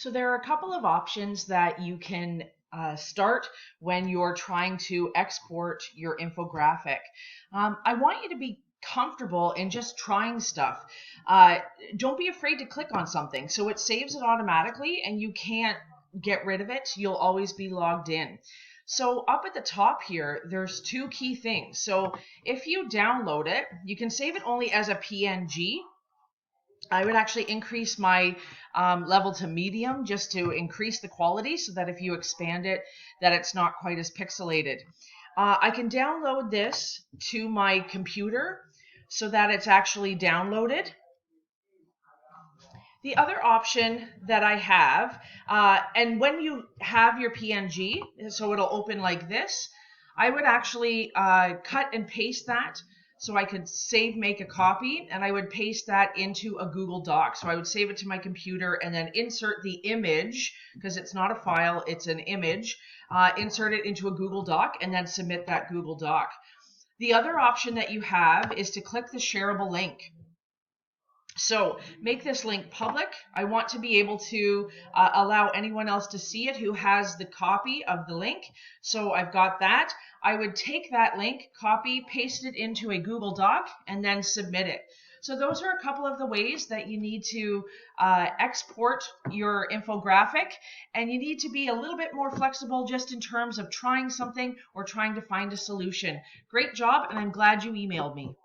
So there are a couple of options that you can start when you're trying to export your infographic. I want you to be comfortable in just trying stuff. Uh, don't be afraid to click on something. So it saves it automatically and you can't get rid of it. You'll always be logged in. So up at the top here, there's two key things. So if you download it, you can save it only as a PNG. I would actually increase my level to medium just to increase the quality so that if you expand it, that it's not quite as pixelated. I can download this to my computer so that it's actually downloaded. The other option that I have, and when you have your PNG, so it'll open like this, I would actually cut and paste that so I could save, make a copy, and I would paste that into a Google Doc. So I would save it to my computer and then insert the image, because it's not a file, it's an image, insert it into a Google Doc and then submit that Google Doc. The other option that you have is to click the shareable link. So make this link public. I want to be able to allow anyone else to see it who has the copy of the link. So I've got that. I would take that link, copy, paste it into a Google Doc, and then submit it. So those are a couple of the ways that you need to export your infographic, and you need to be a little bit more flexible just in terms of trying something or trying to find a solution. Great job, and I'm glad you emailed me.